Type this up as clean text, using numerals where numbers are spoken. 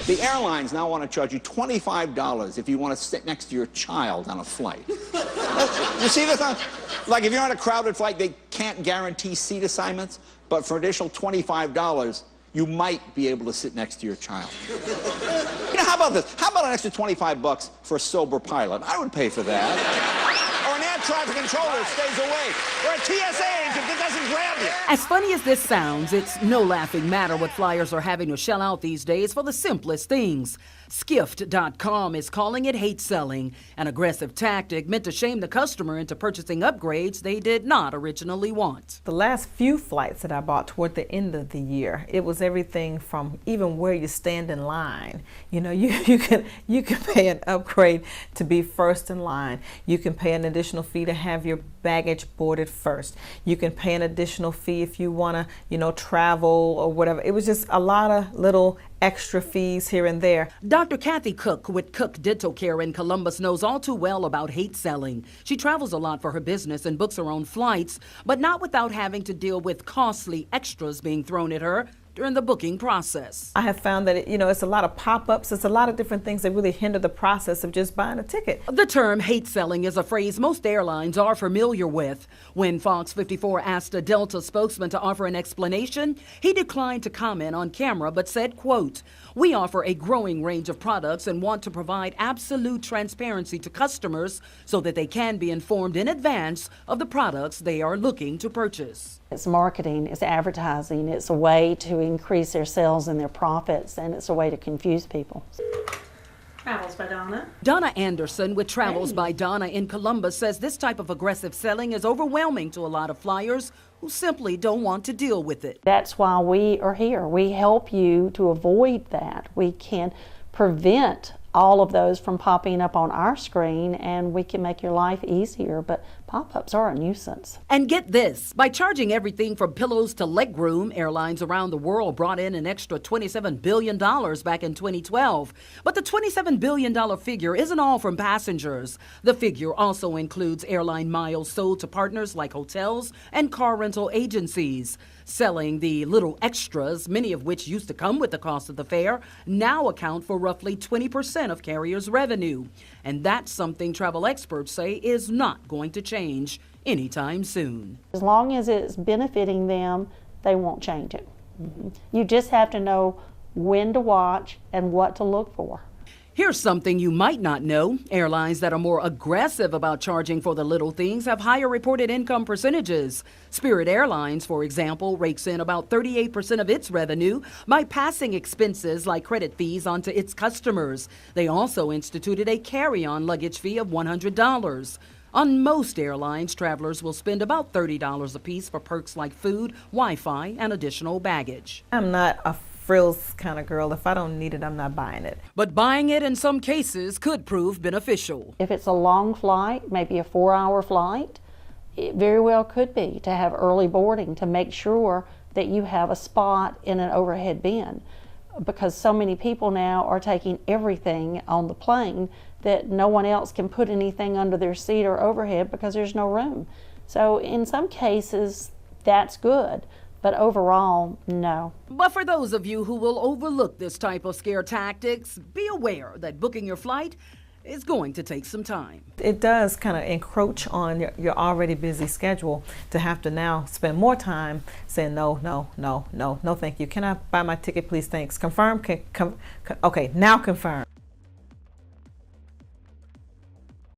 The airlines now want to charge you $25 if you want to sit next to your child on a flight. You see this? Like, if you're on a crowded flight, they can't guarantee seat assignments, but for an additional $25, you might be able to sit next to your child. You know, how about this? How about an extra $25 for a sober pilot? I would pay for that. Or an air traffic controller stays away. Or a TSA agent that doesn't grab you. As funny as this sounds, it's no laughing matter what flyers are having to shell out these days for the simplest things. Skift.com is calling it hate selling, an aggressive tactic meant to shame the customer into purchasing upgrades they did not originally want. The last few flights that I bought toward the end of the year, it was everything from even where you stand in line. You know, you can pay an upgrade to be first in line. You can pay an additional fee to have your baggage boarded first. You can pay an additional fee if you want to, you know, travel or whatever. It was just a lot of little extra fees here and there. Dr. Kathy Cook with Cook Dental Care in Columbus knows all too well about hate selling. She travels a lot for her business and books her own flights, but not without having to deal with costly extras being thrown at her during the booking process. I have found that, it's a lot of pop-ups. It's a lot of different things that really hinder the process of just buying a ticket. The term hate selling is a phrase most airlines are familiar with. When Fox 54 asked a Delta spokesman to offer an explanation, he declined to comment on camera but said, quote, "We offer a growing range of products and want to provide absolute transparency to customers so that they can be informed in advance of the products they are looking to purchase." It's marketing, it's advertising, it's a way to increase their sales and their profits, and it's a way to confuse people. Travels by Donna. Donna Anderson with Travels by Donna in Columbus says this type of aggressive selling is overwhelming to a lot of flyers who simply don't want to deal with it. That's why we are here. We help you to avoid that. We can prevent all of those from popping up on our screen, and we can make your life easier, but pop-ups are a nuisance. And get this, by charging everything from pillows to legroom, airlines around the world brought in an extra $27 billion back in 2012. But the $27 billion figure isn't all from passengers. The figure also includes airline miles sold to partners like hotels and car rental agencies. Selling the little extras, many of which used to come with the cost of the fare, now account for roughly 20% of carriers' revenue. And that's something travel experts say is not going to change anytime soon. As long as it's benefiting them, they won't change it. You just have to know when to watch and what to look for. Here's something you might not know. Airlines that are more aggressive about charging for the little things have higher reported income percentages. Spirit Airlines, for example, rakes in about 38% of its revenue by passing expenses like credit fees onto its customers. They also instituted a carry-on luggage fee of $100. On most airlines, travelers will spend about $30 apiece for perks like food, Wi-Fi, and additional baggage. I'm not a frills kind of girl. If I don't need it, I'm not buying it. But buying it in some cases could prove beneficial. If it's a long flight, maybe a 4-hour flight, it very well could be to have early boarding to make sure that you have a spot in an overhead bin, because so many people now are taking everything on the plane that no one else can put anything under their seat or overhead because there's no room. So in some cases, that's good. But overall, no. But for those of you who will overlook this type of scare tactics, be aware that booking your flight is going to take some time. It does kind of encroach on your already busy schedule to have to now spend more time saying no, thank you. Can I buy my ticket, please? Thanks. Confirm? Okay, now confirm.